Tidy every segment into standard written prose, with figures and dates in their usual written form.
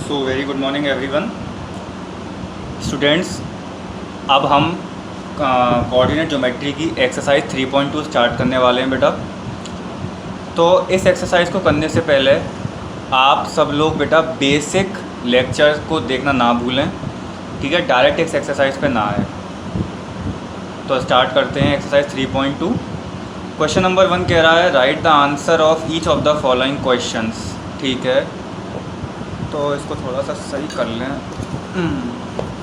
So very good morning everyone students. अब हम coordinate geometry की एक्सरसाइज 3.2 स्टार्ट करने वाले हैं बेटा। तो इस एक्सरसाइज को करने से पहले आप सब लोग बेटा बेसिक लेक्चर को देखना ना भूलें, ठीक है। डायरेक्ट इस एक्सरसाइज पे ना आए। तो स्टार्ट करते हैं एक्सरसाइज 3.2। क्वेश्चन नंबर 1 कह रहा है right the answer of each of the following questions, ठीक है। तो इसको थोड़ा सा सही कर लें।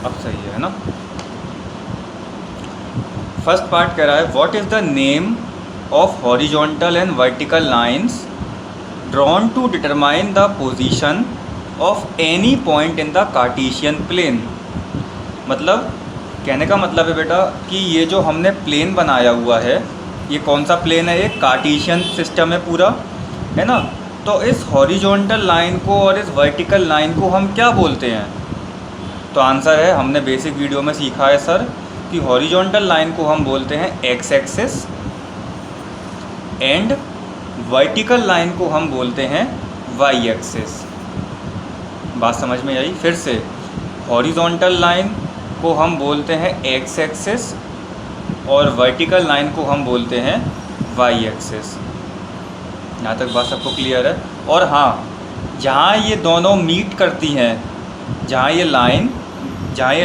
अब सही है ना। फर्स्ट पार्ट कह रहा है what is the name of horizontal and vertical lines drawn to determine the position of any point in the Cartesian plane. मतलब कहने का मतलब है बेटा कि ये जो हमने प्लेन बनाया हुआ है, ये कौन सा प्लेन है? ये कार्टेशियन सिस्टम है पूरा, है ना। तो इस हॉरिजॉन्टल लाइन को और इस वर्टिकल लाइन को हम क्या बोलते हैं? तो आंसर है, हमने बेसिक वीडियो में सीखा है सर कि हॉरिजॉन्टल लाइन को हम बोलते हैं X axis and vertical line को हम बोलते हैं वाई एक्सिस। बात समझ में आई? फिर से, हॉरिजॉन्टल लाइन को हम बोलते हैं एक्स एक्सिस और वर्टिकल लाइन को हम बोलते हैं वाई एक्सिस। यहाँ तक बात सबको क्लियर है? और हाँ, जहाँ ये दोनों मीट करती हैं, जहाँ ये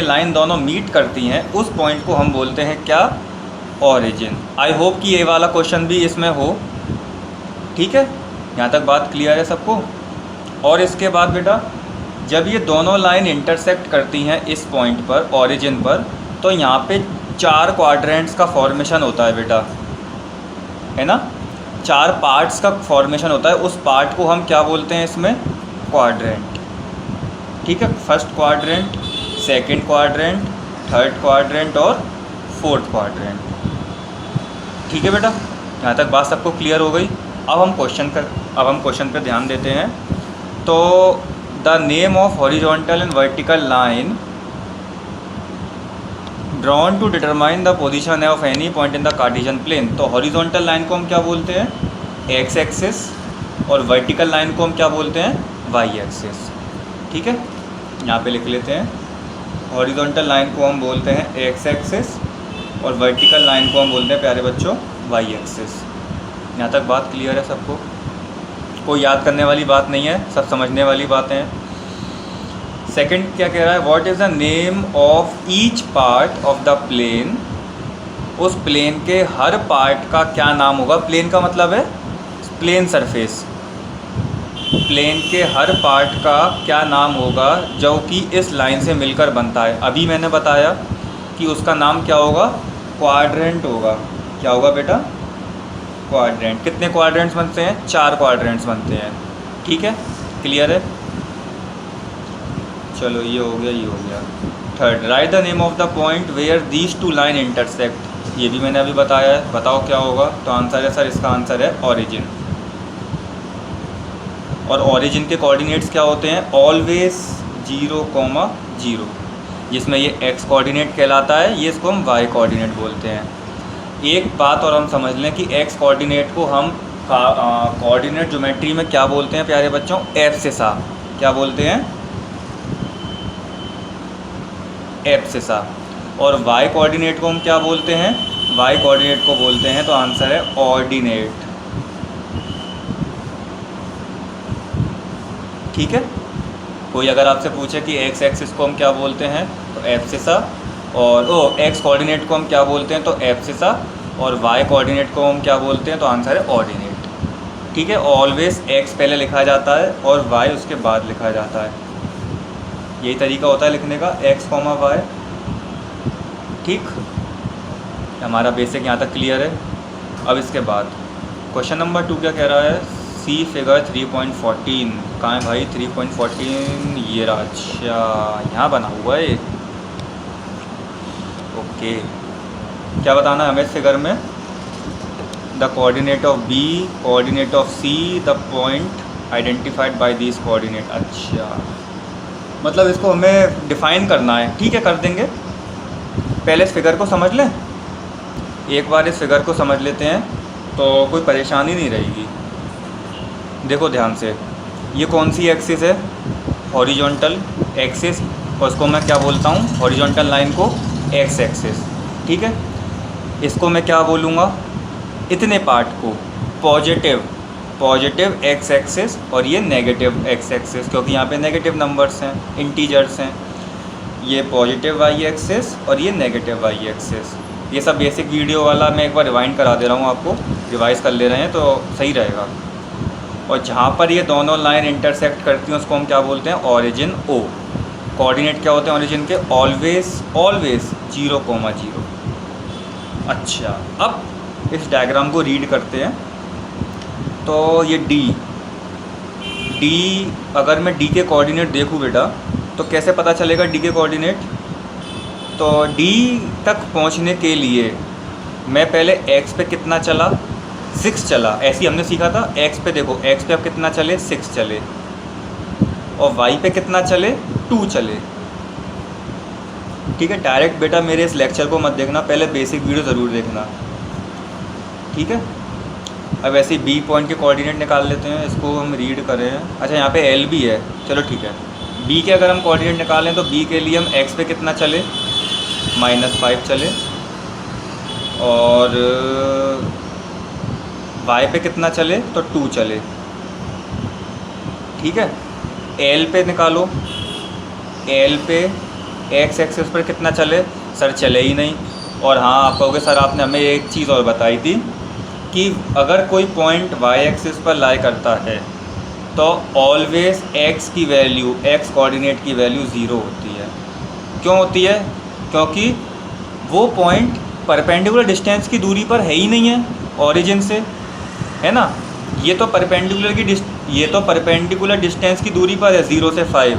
लाइन दोनों मीट करती हैं, उस पॉइंट को हम बोलते हैं क्या? ओरिजिन। आई होप कि ये वाला क्वेश्चन भी इसमें हो, ठीक है। यहाँ तक बात क्लियर है सबको? और इसके बाद बेटा जब ये दोनों लाइन इंटरसेक्ट करती हैं इस पॉइंट पर, ओरिजिन पर, तो यहाँ पे 4 क्वाड्रेंट्स का फॉर्मेशन होता है बेटा, है ना। 4 पार्ट्स का फॉर्मेशन होता है। उस पार्ट को हम क्या बोलते हैं इसमें? क्वाड्रेंट, ठीक है। First quadrant, second quadrant, third quadrant और फोर्थ क्वाड्रेंट, ठीक है बेटा। यहाँ तक बात सबको क्लियर हो गई? अब हम क्वेश्चन पर ध्यान देते हैं। तो the name of horizontal and vertical line drawn to determine the position of any point in the Cartesian plane. तो हॉरिजॉन्टल लाइन को हम क्या बोलते हैं? एक्स एक्सिस, और वर्टिकल लाइन को हम क्या बोलते हैं? वाई एक्सिस, ठीक है। यहाँ पे लिख लेते हैं, हॉरिजॉन्टल लाइन को हम बोलते हैं एक्स एक्सिस और वर्टिकल लाइन को हम बोलते हैं प्यारे बच्चों वाई एक्सिस। यहाँ तक बात क्लियर है सबको? कोई याद करने वाली बात नहीं है, सब समझने वाली बातें हैं। सेकंड क्या कह रहा है? What is the name of each part of the plane. उस प्लेन के हर पार्ट का क्या नाम होगा? प्लेन का मतलब है प्लेन सरफेस। प्लेन के हर पार्ट का क्या नाम होगा जो कि इस लाइन से मिलकर बनता है? अभी मैंने बताया कि उसका नाम क्या होगा? क्वाड्रेंट होगा। क्या होगा बेटा? क्वाड्रेंट। कितने क्वाड्रेंट्स बनते हैं? 4 क्वाड्रेंट्स बनते हैं, ठीक है। क्लियर है? चलो ये हो गया, ये हो गया। Third, right the name of the point where these 2 line intersect. ये भी मैंने अभी बताया है, बताओ क्या होगा? तो आंसर है सर, इसका आंसर है ओरिजिन। और ओरिजिन के कोऑर्डिनेट्स क्या होते हैं? ऑलवेज 0,0, जिसमें ये एक्स कोऑर्डिनेट कहलाता है, ये इसको हम वाई कोऑर्डिनेट बोलते हैं। एक बात और हम समझ लें कि एक्स कोऑर्डिनेट को हम कोऑर्डिनेट ज्योमेट्री में क्या बोलते हैं प्यारे बच्चों? एब्सिसा। क्या बोलते हैं? एब्सिसा। और वाई कोऑर्डिनेट को हम क्या बोलते हैं? वाई कोऑर्डिनेट को बोलते हैं, तो आंसर है ऑर्डिनेट, ठीक है। कोई अगर आपसे पूछे कि एक्स एक्सिस को हम क्या बोलते हैं, तो एब्सिसा, और एक्स कोऑर्डिनेट को हम क्या बोलते हैं, तो एब्सिसा, और वाई कोऑर्डिनेट को हम क्या बोलते हैं, तो आंसर है ऑर्डिनेट, ठीक है। ऑलवेज एक्स पहले लिखा जाता है और वाई उसके बाद लिखा जाता है। यही तरीका होता है लिखने का, एक्स कॉमा वाई, ठीक। हमारा बेसिक यहाँ तक क्लियर है। अब इसके बाद क्वेश्चन नंबर 2 क्या कह रहा है? सी फिगर 3.14। कहाँ है भाई 3.14? ये रहा। अच्छा, यहाँ बना हुआ है। ओके, क्या बताना है हमें इस फिगर में? The coordinate of B, coordinate of C, the point identified by this coordinate. अच्छा, मतलब इसको हमें डिफ़ाइन करना है, ठीक है, कर देंगे। पहले इस फिगर को समझ लें, एक बार इस फिगर को समझ लेते हैं तो कोई परेशानी नहीं रहेगी। देखो ध्यान से, ये कौन सी एक्सिस है? हॉरिजॉन्टल एक्सिस, और उसको मैं क्या बोलता हूँ, हॉरिजॉन्टल लाइन को एक्स एक्सिस। ठीक है, इसको मैं क्या बोलूँगा, इतने पार्ट को पॉजिटिव एक्स एक्सिस और ये नेगेटिव एक्स एक्सिस, क्योंकि यहाँ पे नेगेटिव नंबर्स हैं, इंटीजर्स हैं। ये पॉजिटिव वाई एक्सिस और ये नेगेटिव वाई एक्सिस। ये सब बेसिक वीडियो वाला मैं एक बार रिवाइंड करा दे रहा हूँ, आपको रिवाइज़ कर ले रहे हैं तो सही रहेगा। और जहाँ पर ये दोनों लाइन इंटरसेक्ट करती हैं उसको हम क्या बोलते हैं, ऑरिजिन ओ। कोऑर्डिनेट क्या होते हैं ऑरिजिन के, ऑलवेज 0,0। अच्छा, अब इस डायग्राम को रीड करते हैं। तो ये डी अगर मैं डी के कोऑर्डिनेट देखूँ बेटा, तो कैसे पता चलेगा डी के कोऑर्डिनेट। तो डी तक पहुंचने के लिए मैं पहले एक्स पे कितना चला, 6 चला, ऐसे ही हमने सीखा था। एक्स पे देखो, एक्स पे अब कितना चले, 6 चले, और वाई पे कितना चले, 2 चले। ठीक है, डायरेक्ट बेटा मेरे इस लेक्चर को मत देखना, पहले बेसिक वीडियो ज़रूर देखना। ठीक है, अब ऐसे ही बी पॉइंट के कोऑर्डिनेट निकाल लेते हैं, इसको हम रीड करें। अच्छा, यहाँ पे एल भी है, चलो ठीक है। बी के अगर हम कोऑर्डिनेट निकालें तो बी के लिए हम एक्स पे कितना चले, -5 चले, और वाई पे कितना चले, तो 2 चले। ठीक है, एल पे निकालो, एल पे एक्स एक्सिस पर कितना चले, सर चले ही नहीं। और हाँ, आप कहोगे सर आपने हमें एक चीज़ और बताई थी कि अगर कोई पॉइंट वाई एक्सिस पर लाई करता है तो ऑलवेज एक्स की वैल्यू, एक्स कोऑर्डिनेट की वैल्यू 0 होती है। क्यों होती है, क्योंकि वो पॉइंट परपेंडिकुलर डिस्टेंस की दूरी पर है ही नहीं है ओरिजिन से, है ना। ये तो परपेंडिकुलर डिस्टेंस की दूरी पर है 0 से 5,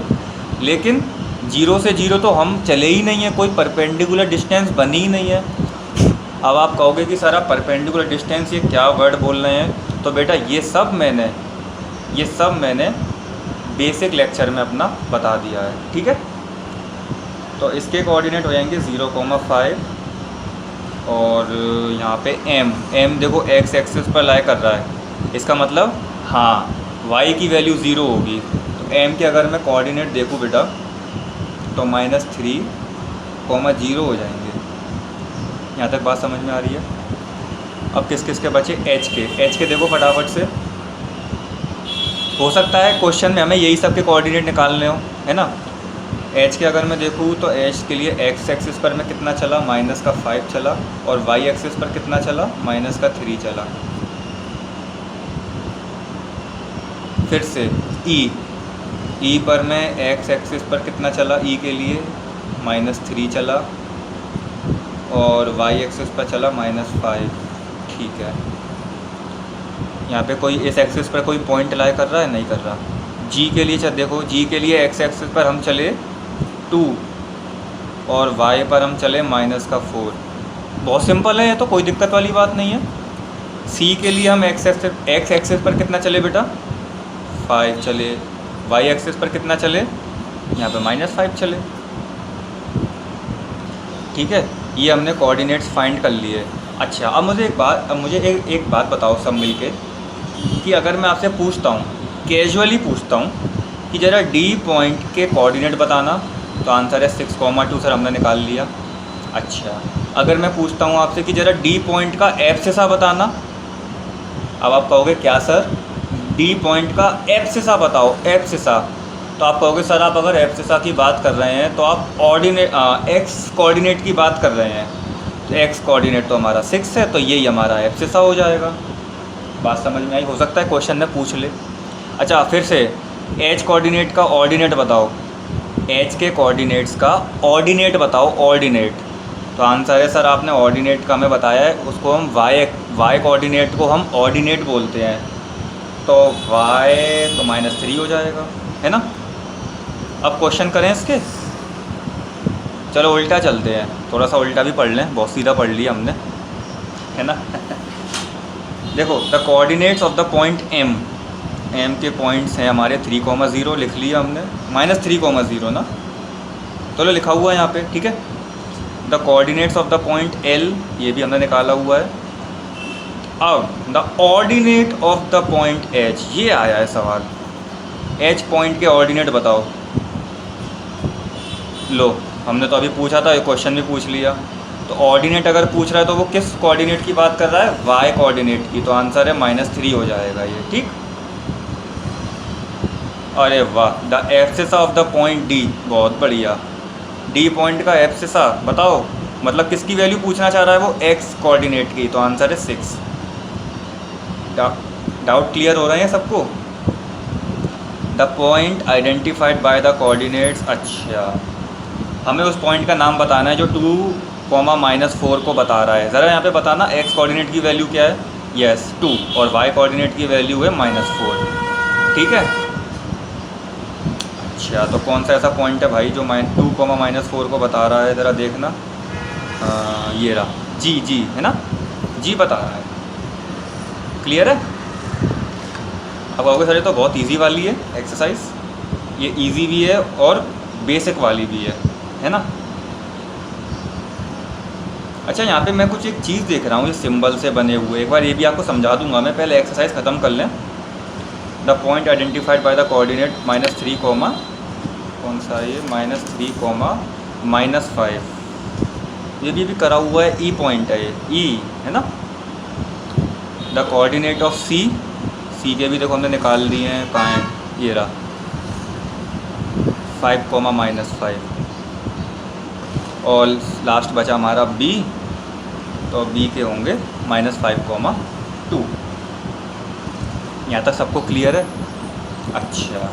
लेकिन 0 से 0 तो हम चले ही नहीं हैं, कोई परपेंडिकुलर डिस्टेंस बनी ही नहीं है। अब आप कहोगे कि सर आप परपेंडिकुलर डिस्टेंस ये क्या वर्ड बोल रहे हैं, तो बेटा ये सब मैंने बेसिक लेक्चर में अपना बता दिया है। ठीक है, तो इसके कोऑर्डिनेट हो जाएंगे 0,5, और यहाँ पे m देखो एक्स एक्सिस पर लाई कर रहा है, इसका मतलब हाँ y की वैल्यू 0 होगी। तो m के अगर मैं कोऑर्डिनेट देखूँ बेटा तो -3,0 हो जाएंगे। यहाँ तक बात समझ में आ रही है। अब किस किस के बचे, h के देखो फटाफट से। हो सकता है क्वेश्चन में हमें यही सब के कोऑर्डिनेट निकालने हो, है ना। h के अगर मैं देखूँ तो h के लिए x एक्सिस पर मैं कितना चला, -5 चला, और y एक्सिस पर कितना चला, -3 चला। फिर से e पर मैं x एक्सिस पर कितना चला, e के लिए -3 चला, और y एक्सिस पर चला -5। ठीक है, यहाँ पे कोई इस एक्सिस पर कोई पॉइंट लाई कर रहा है, नहीं कर रहा। g के लिए चल देखो, g के लिए x एक्सिस पर हम चले 2, और y पर हम चले -4। बहुत सिंपल है, ये तो कोई दिक्कत वाली बात नहीं है। c के लिए हम x एक्सिस पर कितना चले बेटा, 5 चले, y एक्सिस पर कितना चले, यहाँ पे -5 चले। ठीक है, ये हमने कोऑर्डिनेट्स फाइंड कर लिए। अच्छा, अब मुझे एक बात बताओ सब मिलके, कि अगर मैं आपसे पूछता हूँ, कैजुअली पूछता हूँ कि ज़रा डी पॉइंट के कोऑर्डिनेट बताना, तो आंसर है 6,2 सर हमने निकाल लिया। अच्छा, अगर मैं पूछता हूँ आपसे कि ज़रा डी पॉइंट का एब्सिसा बताना, अब आप कहोगे क्या सर, डी पॉइंट का एब्सिसा बताओ, एब्सिसा। तो आप कहोगे सर आप अगर एब्सिसा की बात कर रहे हैं तो आप एक्स कोऑर्डिनेट की बात कर रहे हैं, तो एक्स कोऑर्डिनेट तो हमारा 6 है, तो यही हमारा एब्सिसा हो जाएगा। बात समझ में आई, हो सकता है क्वेश्चन में पूछ ले। अच्छा, फिर से एच कोऑर्डिनेट का ऑर्डिनेट बताओ, एच के कोऑर्डिनेट्स का ऑर्डिनेट बताओ, ऑर्डिनेट। तो आंसर है सर आपने ऑर्डिनेट का हमें बताया है, उसको हम वाई कोऑर्डिनेट को हम ऑर्डिनेट बोलते हैं, तो y तो -3 हो जाएगा, है ना। अब क्वेश्चन करें इसके, चलो उल्टा चलते हैं, थोड़ा सा उल्टा भी पढ़ लें, बहुत सीधा पढ़ लिया हमने, है ना। देखो, the coordinates of the point m के पॉइंट्स हैं हमारे 3,0 लिख लिया हमने, -3,0 ना, चलो लिखा हुआ है यहाँ पे। ठीक है, the coordinates of the point l, ये भी हमने निकाला हुआ है। अब the ordinate of the point h, ये आया है सवाल, h पॉइंट के ऑर्डिनेट बताओ। लो, हमने तो अभी पूछा था, एक क्वेश्चन भी पूछ लिया। तो ऑर्डिनेट अगर पूछ रहा है तो वो किस कोऑर्डिनेट की बात कर रहा है? वाई कोऑर्डिनेट की। तो आंसर है -3 हो जाएगा ये, ठीक। अरे वाह, the abscess of the point D, बहुत बढ़िया। डी पॉइंट का एब्सिसा बताओ, मतलब किसकी वैल्यू पूछना चाह रहा है वो? एक्स कोऑर्डिनेट की। तो आंसर है 6। डाउट क्लियर हो रहे हैं सबको? The point identified by the coordinates. अच्छा, हमें उस पॉइंट का नाम बताना है जो 2, -4 को बता रहा है। ज़रा यहाँ पे बताना एक्स कोऑर्डिनेट की वैल्यू क्या है? यस 2, और वाई कोऑर्डिनेट की वैल्यू है -4, ठीक है। अच्छा, तो कौन सा ऐसा पॉइंट है भाई जो 2, -4 को बता रहा है? ज़रा देखना। ये रहा, जी है ना, जी बता रहा है। क्लियर है? अब आओगे सर, ये तो बहुत इजी वाली है एक्सरसाइज, ये इजी भी है और बेसिक वाली भी है ना। अच्छा, यहाँ पे मैं कुछ एक चीज़ देख रहा हूँ, ये सिंबल से बने हुए, एक बार ये भी आपको समझा दूंगा मैं, पहले एक्सरसाइज ख़त्म कर लें। The point identified by the coordinate -3, कौन सा है ये? -3, -5। ये भी करा हुआ है, ई पॉइंट है ये, ई है ना। द कोऑर्डिनेट ऑफ सी के भी देखो हमने निकाल लिए हैं, कहाँ हैं? ये रहा, 5, -5। और लास्ट बचा हमारा बी, तो बी के होंगे -5, 2। यहाँ तक सबको क्लियर है? अच्छा,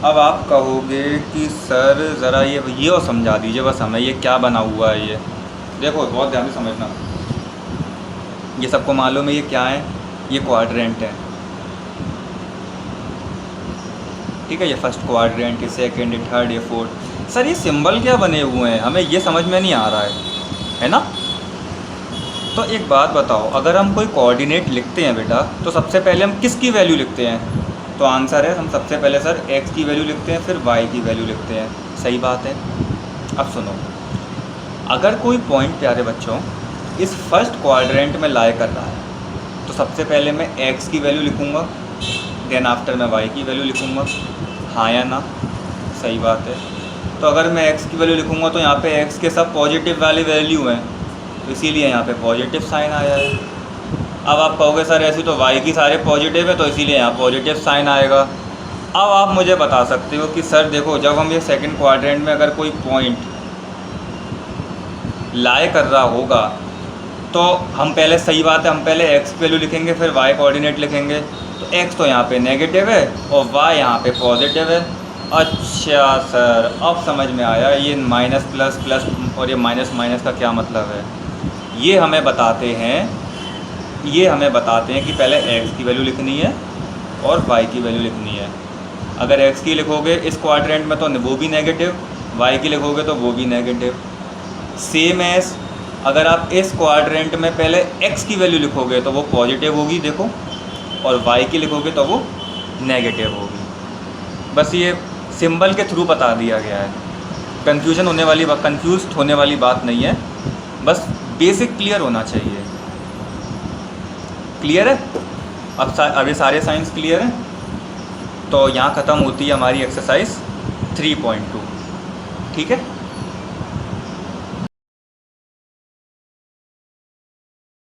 अब आप कहोगे कि सर ज़रा ये और समझा दीजिए बस हमें, ये क्या बना हुआ है ये? देखो बहुत ध्यान से समझना, ये सबको मालूम है ये क्या है? ये क्वाड्रेंट है, ठीक है। ये फर्स्ट क्वाड्रेंट, ये सेकेंड, ये थर्ड, ये फोर्थ। सर ये सिंबल क्या बने हुए हैं, हमें ये समझ में नहीं आ रहा है ना। तो एक बात बताओ, अगर हम कोई कोऑर्डिनेट लिखते हैं बेटा, तो सबसे पहले हम किसकी वैल्यू लिखते हैं? तो आंसर है, हम सबसे पहले सर एक्स की वैल्यू लिखते हैं, फिर वाई की वैल्यू लिखते हैं। सही बात है। अब सुनो, अगर कोई पॉइंट प्यारे बच्चों इस फर्स्ट क्वाड्रेंट में लाई कर रहा है, तो सबसे पहले मैं एक्स की वैल्यू लिखूँगा, देन आफ्टर मैं वाई की वैल्यू लिखूँगा, हाँ या ना? सही बात है। तो अगर मैं एक्स की वैल्यू लिखूँगा तो यहाँ पे एक्स के सब पॉजिटिव वाली वैल्यू हैं, तो इसीलिए यहाँ पे पॉजिटिव साइन आया है। अब आप कहोगे सर ऐसी तो वाई की सारे पॉजिटिव है, तो इसीलिए यहाँ पॉजिटिव साइन आएगा। अब आप मुझे बता सकते हो कि सर देखो, जब हम ये सेकंड क्वाड्रेंट में अगर कोई पॉइंट लाई कर रहा होगा, तो हम पहले, सही बात है, हम पहले एक्स की वैल्यू लिखेंगे, फिर वाई कोऑर्डिनेट लिखेंगे। तो एक्स तो यहाँ पे नेगेटिव है और वाई यहाँ पे पॉजिटिव है। अच्छा सर, अब समझ में आया, ये माइनस प्लस प्लस और ये माइनस माइनस का क्या मतलब है। ये हमें बताते हैं कि पहले एक्स की वैल्यू लिखनी है और वाई की वैल्यू लिखनी है। अगर एक्स की लिखोगे इस क्वाड्रेंट में तो वो भी नेगेटिव, वाई की लिखोगे तो वो भी नेगेटिव। सेम एस अगर आप इस क्वाड्रेंट में पहले एक्स की वैल्यू लिखोगे तो वो पॉजिटिव होगी देखो, और वाई की लिखोगे तो वो नेगेटिव होगी। बस ये सिंबल के थ्रू बता दिया गया है, कंफ्यूज होने वाली बात नहीं है, बस बेसिक क्लियर होना चाहिए। क्लियर है? अब ये सारे साइंस क्लियर हैं? तो यहाँ ख़त्म होती है हमारी एक्सरसाइज 3.2, ठीक है।